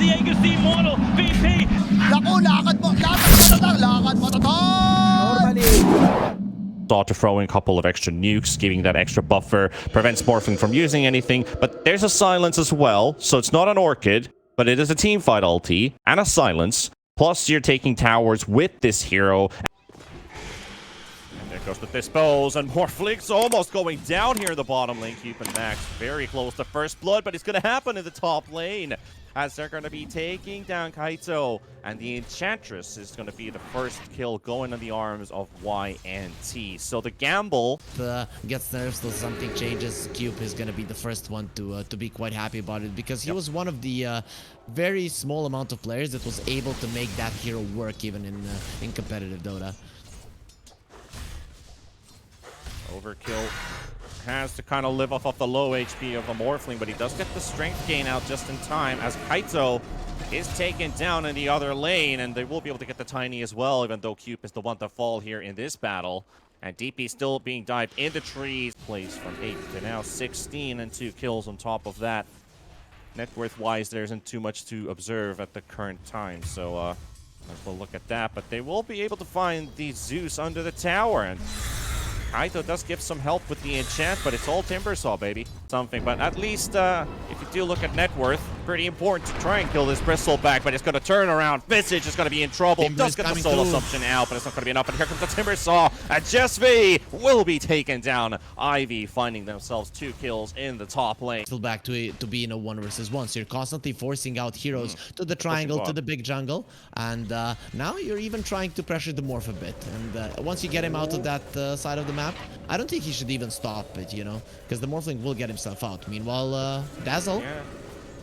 Diego si Mono, VP. Naku, lakad matatag! Start to throw in a couple of extra nukes, giving that extra buffer, prevents Morphling from using anything, but there's a silence as well, so it's not an Orchid, but it is a teamfight ulti, and a silence, plus you're taking towers with this hero. And there goes the dispose, and Morphling's almost going down here in the bottom lane, keeping Max very close to first blood, but it's going to happen in the top lane, as they're going to be taking down Kaito, and the Enchantress is going to be the first kill going on the arms of YNT. So the gamble gets nerfs till something changes. Cube is going to be the first one to be quite happy about it, because he was one of the very small amount of players that was able to make that hero work even in competitive Dota. Overkill has to kind of live off of the low HP of a Morphling, but he does get the strength gain out just in time as Kaito is taken down in the other lane, and they will be able to get the Tiny as well, even though Cube is the one to fall here in this battle. And DP still being dived in the trees. Plays from 8 to now 16 and 2 kills on top of that. Net worth-wise, there isn't too much to observe at the current time, so we'll look at that. But they will be able to find the Zeus under the tower, and Kaito does give some help with the enchant, but it's all Timbersaw, baby. Something, but at least if you do look at net worth, pretty important to try and kill this Bristleback, but it's going to turn around. Visage is going to be in trouble. Does get the soul assumption out, but it's not going to be enough. And here comes the Timbersaw, and Jess V will be taken down. Ivy finding themselves 2 kills in the top lane. Still back to be in a 1 versus 1, so you're constantly forcing out heroes to the triangle, to the big jungle, and now you're even trying to pressure the Morph a bit. And once you get him out of that side of the map, I don't think he should even stop it, you know, because the Morphling will get himself out. Meanwhile, Dazzle.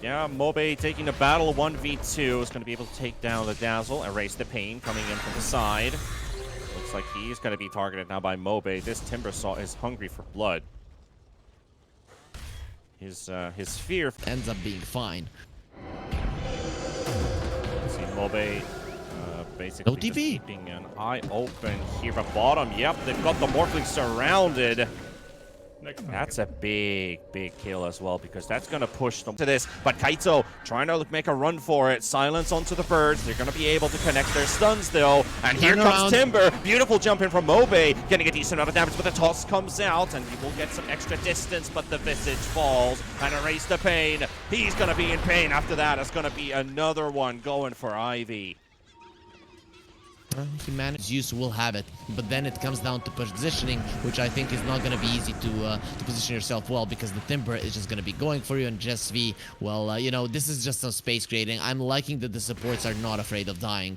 Yeah, Mobe taking the battle 1v2 is going to be able to take down the Dazzle, erase the pain coming in from the side. Looks like he's going to be targeted now by Mobe. This Timbersaw is hungry for blood. His fear ends up being fine. See Mobe basically no TP. Keeping an eye open here at bottom. Yep, they've got the Morphling surrounded. That's a big kill as well, because that's going to push them to this. But Kaito trying to make a run for it. Silence onto the birds. They're going to be able to connect their stuns, though. And here comes Timber. Beautiful jump in from Mobe. Getting a decent amount of damage, but the toss comes out. And he will get some extra distance, but the Visage falls. And erase the pain. He's going to be in pain after that. It's going to be another one going for Ivy. He managed. Zeus will have it, but then it comes down to positioning, which I think is not going to be easy to position yourself well, because the Timber is just going to be going for you, and Jess V, well, you know, this is just some space creating. I'm liking that the supports are not afraid of dying.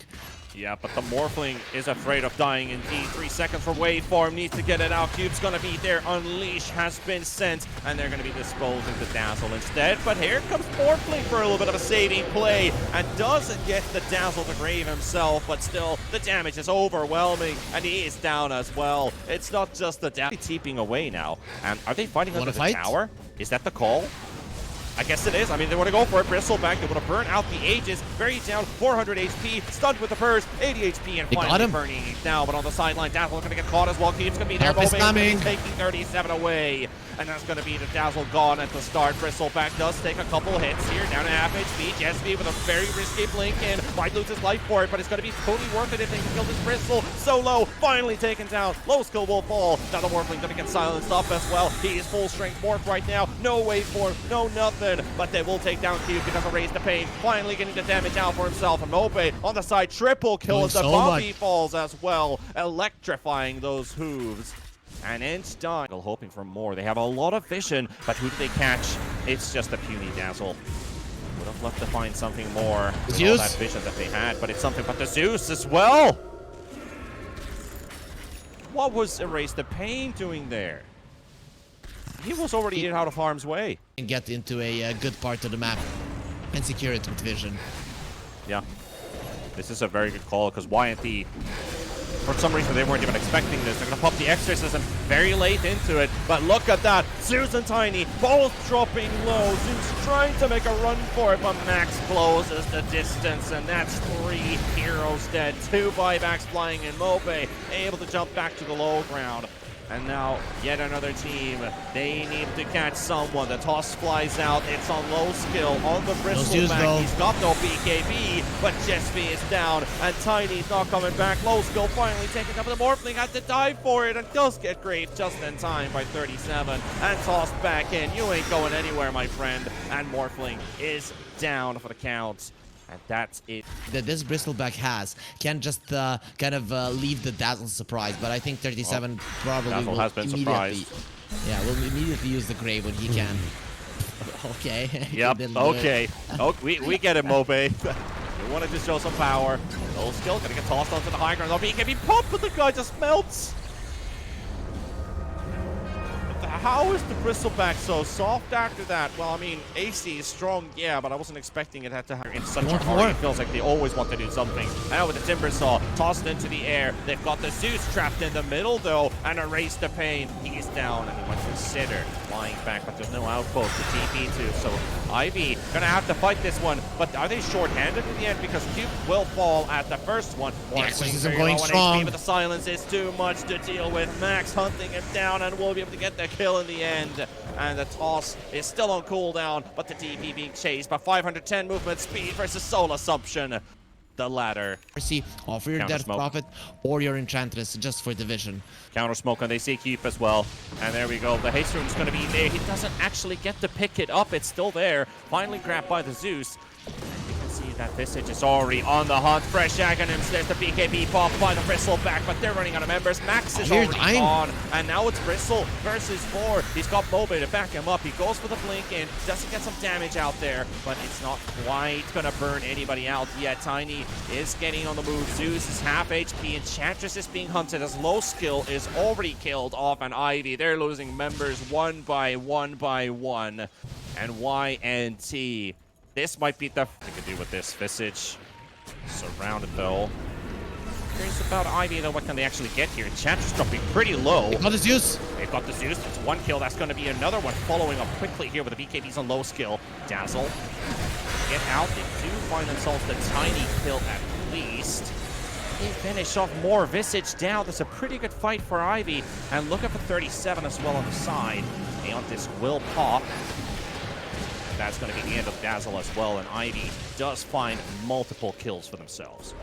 Yeah, but the Morphling is afraid of dying indeed. 3 seconds for waveform, needs to get it out. Cube's gonna be there. Unleash has been sent, and they're gonna be disposing the Dazzle instead. But here comes Morphling for a little bit of a saving play, and doesn't get the Dazzle to grave himself, but still, the damage is overwhelming, and he is down as well. It's not just the Dazzle teeping away now. And are they fighting under the tower? Is that the call? I guess it is. I mean, they want to go for it. Bristleback, they want to burn out the Aegis. Very down, 400 HP. Stunned with the first, 80 HP, and finally burning now. But on the sideline, Dazzle going to get caught as well. Keeps going to be there. Mobe taking 37 away. And that's going to be the Dazzle gone at the start. Bristleback does take a couple hits here. Down to half HP. Jess V with a very risky blink in. Might lose his life for it, but it's going to be totally worth it if they can kill this Bristle. Solo, finally taken down. Low skill will fall. Now the Morphling going to get silenced up as well. He is full strength Morph right now. No waveform, no nothing. But they will take down Cube. He doesn't raise the pain. Finally getting the damage out for himself. And Mobe on the side, triple kill as the Bobby falls as well. Electrifying those hooves. And it's done. Hoping for more. They have a lot of vision, but who do they catch? It's just a puny Dazzle. Would have loved to find something more with all that vision that they had, but it's something but the Zeus as well. What was Erase the Pain doing there? He was already out of harm's way. And get into a good part of the map and secure it with vision. Yeah. This is a very good call, because YNT, for some reason, they weren't even expecting this. They're going to pop the Exorcism very late into it. But look at that. Zeus and Tiny both dropping low. Zeus trying to make a run for it, but Max closes the distance. And that's 3 heroes dead. 2 buybacks flying in. Mobe able to jump back to the low ground. And now, yet another team. They need to catch someone. The toss flies out. It's on low skill on the bristleback. He's got no BKB, but Jesby is down. And Tiny's not coming back. Low skill finally taking up the Morphling. Had to dive for it and does get graved just in time by 37. And tossed back in. You ain't going anywhere, my friend. And Morphling is down for the count. And that's it. That this bristleback can just kind of leave the Dazzle surprise, but I think 37 probably Dazzle will has been surprised. Yeah, will immediately use the grave when he can. Okay. Yep. Okay. Oh, we get it, Mobe. We wanted to show some power. Low skill gonna get tossed onto the high ground. Oh, BKB pump, but the guy just melts. How is the bristleback so soft after that? Well, I mean, AC is strong, yeah, but I wasn't expecting it had to happen in such a hurry. It feels like they always want to do something. Now with the Timbersaw tossed into the air, they've got the Zeus trapped in the middle though, and Erase the Pain. He's down, and he might consider flying back, but there's no outpost to TP to, so Ivy gonna have to fight this one. But are they short-handed in the end? Because Cube will fall at the first one. This is going strong. HP, but the silence is too much to deal with. Max hunting him down, and will be able to get the kill in the end. And the toss is still on cooldown, but the TP being chased by 510 movement speed versus Soul Assumption. The latter. See, offer your Death Prophet or your Enchantress just for division. Counter smoke, and they see Keep as well. And there we go. The haste rune's going to be there. He doesn't actually get to pick it up. It's still there. Finally grabbed by the Zeus. You can see that Visage is already on the hunt. Fresh Aghanim's. There's the BKB pop by the Bristleback, but they're running out of members. Max is already on, and now it's Bristle versus 4. He's got Mobe to back him up. He goes for the blink in, doesn't get some damage out there, but it's not quite gonna burn anybody out yet. Tiny is getting on the move. Zeus is half HP. Enchantress is being hunted as low skill is already killed off an Ivy. They're losing members one by one. And YNT. This might be the they could do with this. Visage surrounded though. Curious about Ivy though. What can they actually get here? Enchantress dropping pretty low. They've got the Zeus. They've got the Zeus. It's one kill. That's going to be another one following up quickly here with the BKBs on low skill. Dazzle. Get out. They do find themselves the tiny kill at least. They finish off more. Visage down. That's a pretty good fight for Ivy. And looking for 37 as well on the side. Aeontis will pop. That's going to be the end of Dazzle as well, and Ivy does find multiple kills for themselves.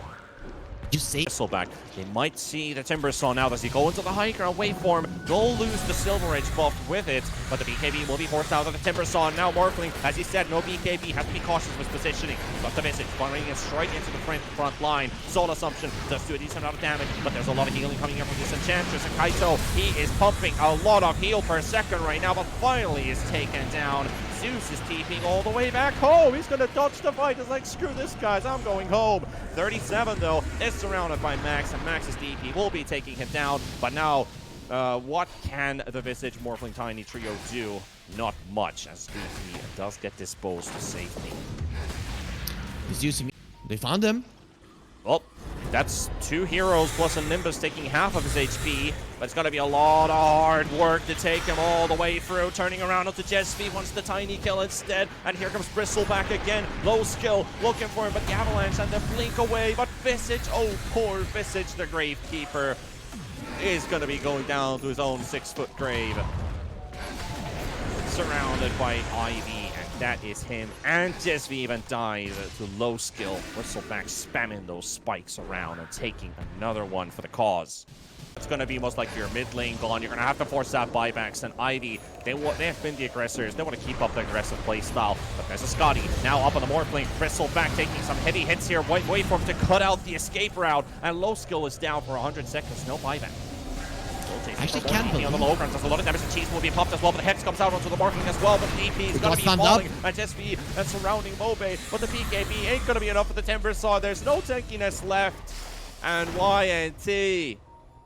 You see? Bristleback. They might see the Timbersaw now as he go into the high ground waveform. They'll lose the Silver Edge buff with it, but the BKB will be forced out of the Timbersaw. And now Morphling, as he said, no BKB, has to be cautious with positioning. Got the Visage, running it straight into the front line. Soul Assumption does do a decent amount of damage, but there's a lot of healing coming in from this Enchantress. And Kaito, he is pumping a lot of heal per second right now, but finally is taken down. Zeus is TPing all the way back home. He's going to dodge the fight. He's like, screw this, guys. I'm going home. 37, though, is surrounded by Max, and Max's DP will be taking him down. But now, what can the Visage Morphling Tiny trio do? Not much, as DP does get disposed to safety. They found him. Well, that's 2 heroes plus a Nimbus taking half of his HP, but it's going to be a lot of hard work to take him all the way through. Turning around onto Jesby, wants the tiny kill instead, and here comes Bristleback again. Low skill, looking for him, but the Avalanche and the blink away, but Visage, oh poor Visage, the Gravekeeper, is going to be going down to his own 6-foot grave. Surrounded by Ivy. That is him, and Jesby even died to low skill. Bristleback spamming those spikes around and taking another one for the cause. It's going to be most likely your mid lane gone. You're going to have to force out buybacks, and Ivy, they have been the aggressors. They want to keep up the aggressive play style. But there's a Scotty now up on the Morphling. Bristleback taking some heavy hits here. Wait for him to cut out the escape route, and low skill is down for 100 seconds. No buyback. Actually can't believe on the low ground. There's a lot of damage, and Cheese will be popped as well, but the Hex comes out onto the Morphling as well, but the DP is going to be falling, and Jesby and surrounding Mobe, but the BKB ain't going to be enough for the Timbersaw. There's no tankiness left, and YNT,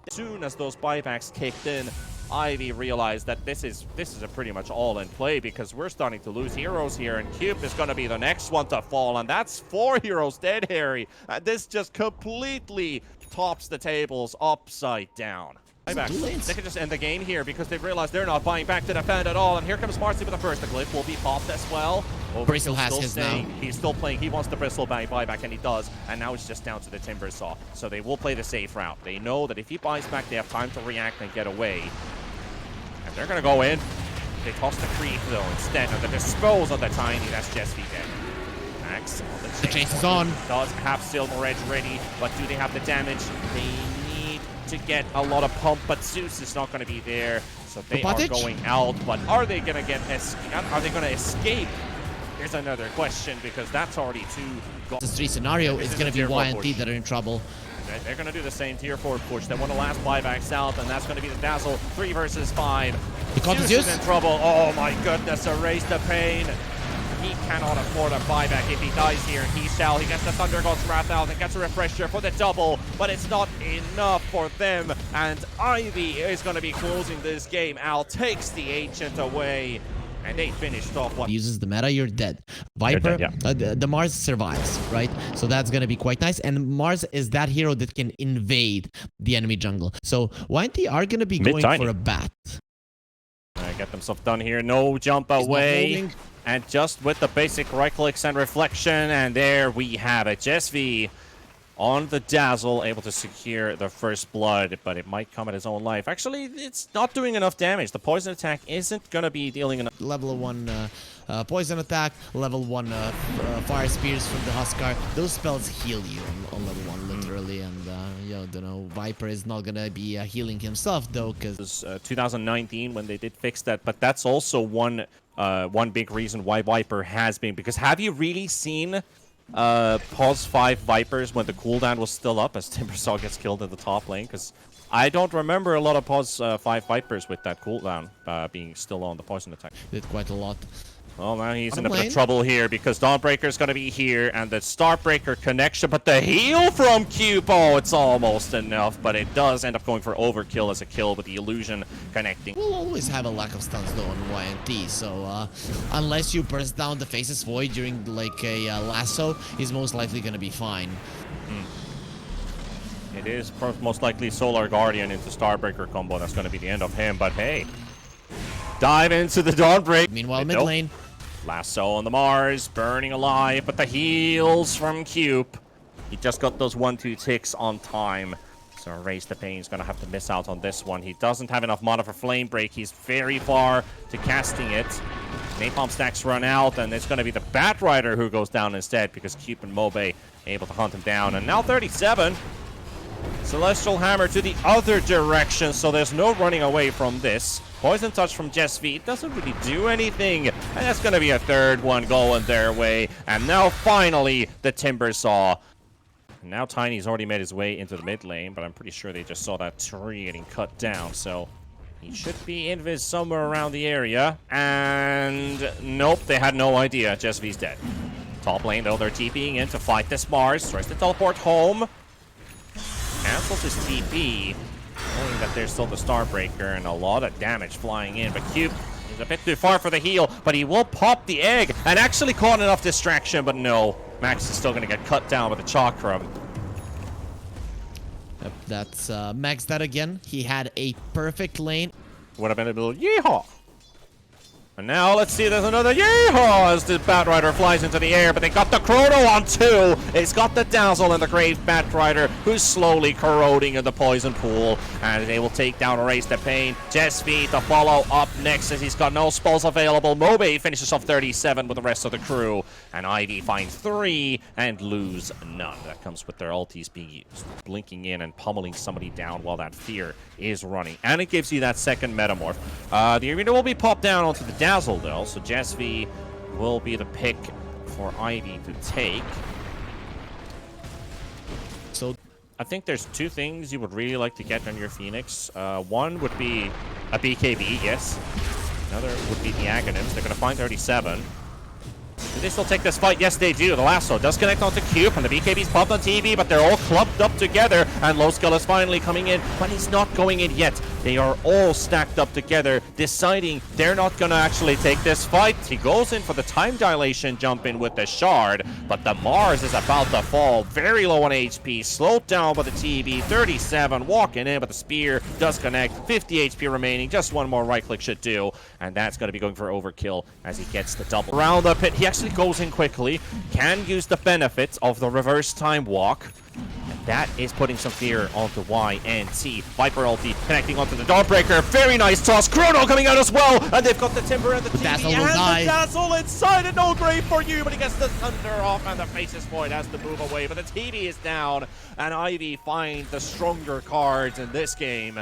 as soon as those buybacks kicked in, Ivy realized that this is a pretty much all in play, because we're starting to lose heroes here, and Cube is going to be the next one to fall, and that's 4 heroes dead, Harry. This just completely tops the tables upside down. Buyback. Two lanes. They can just end the game here because they've realized they're not buying back to defend at all. And here comes Marcy with the first. The glyph will be popped as well. Bristle has still his staying. now. He's still playing. He wants the Bristle buyback, and he does. And now it's just down to the Timbersaw. So they will play the safe route. They know that if he buys back, they have time to react and get away. And they're going to go in. They toss the creep, though, instead of the dispose of the Tiny. That's Jesvi dead. Max on The chase is on. Does have Silver Edge ready, but do they have the damage? They need to get a lot of pump, but Zeus is not going to be there, so they are going out. But are they going to get? Are they going to escape? Here's another question, because that's already two. This 3 scenario is going to be YNT that are in trouble. They're going to do the same tier 4 push. They want the last buyback south, and that's going to be the Dazzle. 3 versus 5. He caught Zeus is in trouble. Oh my goodness, erase the pain. He cannot afford a buyback if he dies here. He shall. He gets the Thunder God's Wrath out and gets a refresher for the double, but it's not enough for them. And Ivy is going to be closing this game out. Takes the Ancient away. And they finished off what uses the meta, you're dead. Viper, You're dead, yeah. The Mars survives, right? So that's gonna be quite nice. And Mars is that hero that can invade the enemy jungle. So YNT are gonna be going for a bat. Get themselves done here. No jump away. And just with the basic right clicks and reflection, and there we have it. Jesvi on the Dazzle, able to secure the first blood, but it might come at his own life. Actually, it's not doing enough damage. The poison attack isn't going to be dealing enough. Level 1 poison attack, level 1 fire spears from the Huskar. Those spells heal you on level 1, literally. And, you know, Viper is not going to be healing himself, though, because... It was 2019 when they did fix that, but that's also one big reason why Viper has been. Because have you really seen... pause 5 Vipers when the cooldown was still up as Timbersaw gets killed in the top lane? Because I don't remember a lot of pause 5 Vipers with that cooldown being still on the poison attack. Did quite a lot. Well, now he's in a bit of trouble here because Dawnbreaker's going to be here and the Starbreaker connection, but the heal from Cube, oh, it's almost enough, but it does end up going for overkill as a kill with the illusion connecting. We'll always have a lack of stuns though on YNT, so unless you burst down the Faceless Void during like a lasso, he's most likely going to be fine. It is most likely Solar Guardian into Starbreaker combo. That's going to be the end of him, but hey. Dive into the Dawnbreaker. Meanwhile, mid lane. Lasso on the Mars, burning alive, but the heals from Cube. He just got those 1-2 ticks on time. So Erase the Pain is going to have to miss out on this one. He doesn't have enough mana for Flame Break. He's very far to casting it. Napalm stacks run out, and it's going to be the Batrider who goes down instead because Cube and Mobe able to hunt him down. And now 37. Celestial Hammer to the other direction, so there's no running away from this. Poison Touch from Jesvi, it doesn't really do anything. And that's going to be a third one going their way. And now finally, the Timbersaw. Now Tiny's already made his way into the mid lane, but I'm pretty sure they just saw that tree getting cut down, so he should be invis somewhere around the area. And nope, they had no idea. Jesvi's dead. Top lane, though, they're TPing in to fight this Mars. Tries to teleport home. Cancels his TP, knowing that there's still the Starbreaker and a lot of damage flying in. But Cube is a bit too far for the heal, but he will pop the egg and actually caught enough distraction, but no. Max is still going to get cut down with a Chakram. Yep, that's Max that again. He had a perfect lane. Would have been a little yeehaw. And now let's see, there's another yeehaw as the Batrider flies into the air, but they got the Chrono on 2. It's got the Dazzle and the Grave Batrider, who's slowly corroding in the poison pool, and they will take down Erase the Pain. Jesvi to follow up next as he's got no spells available. Mobe finishes off 37 with the rest of the crew, and Ivy finds 3 and lose none. That comes with their ultis being used, blinking in and pummeling somebody down while that fear is running, and it gives you that second Metamorph. The arena will be popped down onto the Dazzle though, so Jesvi will be the pick for Ivy to take. So I think there's 2 things you would really like to get on your Phoenix. One would be a BKB, yes. Another would be the Aghanims. They're going to find 37. Do they still take this fight? Yes, they do. The Lasso does connect onto Cube, and the BKB's popped on TV, but they're all clubbed stacked up together, and Low Skull is finally coming in, but he's not going in yet. They are all stacked up together, deciding they're not gonna actually take this fight. He goes in for the time dilation jump in with the shard, but the Mars is about to fall, very low on HP, slowed down by the TV, 37, walking in, but the spear does connect, 50 HP remaining, just one more right click should do, and that's gonna be going for overkill as he gets the double. Around the pit, he actually goes in quickly, can use the benefits of the reverse time walk. That is putting some fear onto YNT. Viper ulti connecting onto the Dawnbreaker. Very nice toss. Chrono coming out as well. And they've got the Timber and the TV Dazzle and will die. the Dazzle inside. And no grave for you, but he gets the Thunder off and the Faceless Void has to move away. But the TV is down. And Ivy finds the stronger cards in this game.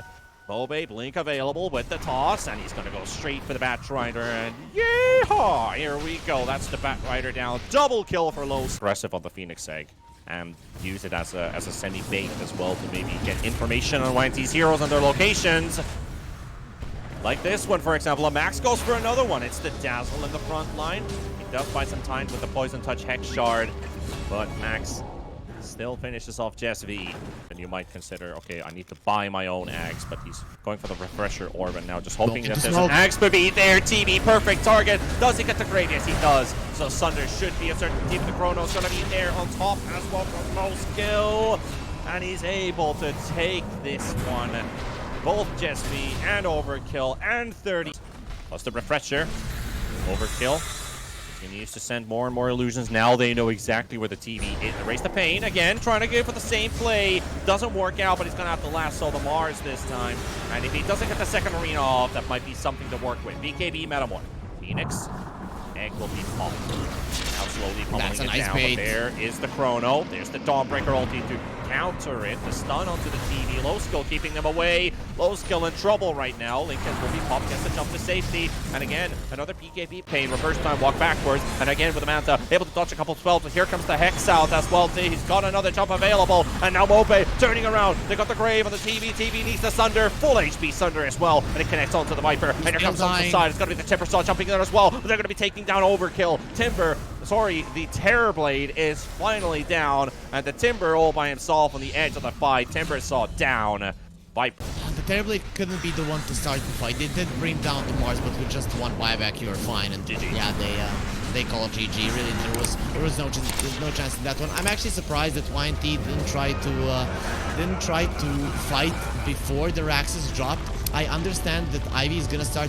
Bobe, Blink available with the toss, and he's going to go straight for the Batrider, and yeehaw! Here we go. That's the Batrider down. Double kill for Low. Aggressive on the Phoenix Egg, and use it as a semi-bait as well to maybe get information on YNT's heroes and their locations. Like this one, for example. Max goes for another one. It's the Dazzle in the front line. He does buy some time with the Poison Touch Hex Shard, but Max still finishes off Jess V. And you might consider, okay, I need to buy my own Axe, but he's going for the Refresher Orb, and now just hoping that there's an Axe to be there. TV, perfect target. Does he get the grave? Yes, he does. So Sunder should be a certainty, but the Chrono's going to be there on top as well for most skill. And he's able to take this one. Both Jess V and Overkill and 30. Plus the Refresher. Overkill continues to send more and more illusions. Now they know exactly where the TV is. Erase the pain again, trying to go for the same play. Doesn't work out, but he's going to have to lasso the Mars this time. And if he doesn't get the second arena off, that might be something to work with. BKB Metamorph. Phoenix. Egg will be popped. Now slowly pummeling it down, but there is the Chrono. There's the Dawnbreaker ulti to counter it. The stun onto the TV. Low Skill keeping them away. Low Skill in trouble right now. Lincoln will be popped, gets the jump to safety. And again, another PKB pain. Reverse time walk backwards. And again with the Manta, able to dodge a couple 12s. But here comes the Hex out as well. He's got another jump available. And now Mope turning around. They got the Grave on the TV. TV needs the Sunder. Full HP Sunder as well. And it connects onto the Viper. And here comes on the side. It's going to be the Timber Saw jumping there as well. But they're going to be taking down Overkill. Timber, sorry, the Terrorblade is finally down. And the Timber all by himself on the edge of the fight. Timber Saw down. Viper. The Terrorblade couldn't be the one to start the fight. They did bring down the Mars, but with just one buyback, you were fine. And GG. Yeah, they call GG. Really, there was no chance in that one. I'm actually surprised that YNT didn't try to fight before the Raxus dropped. I understand that Ivy is gonna start.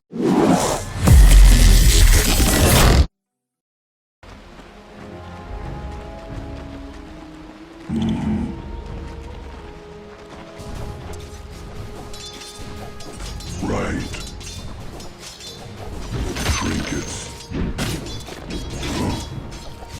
Right.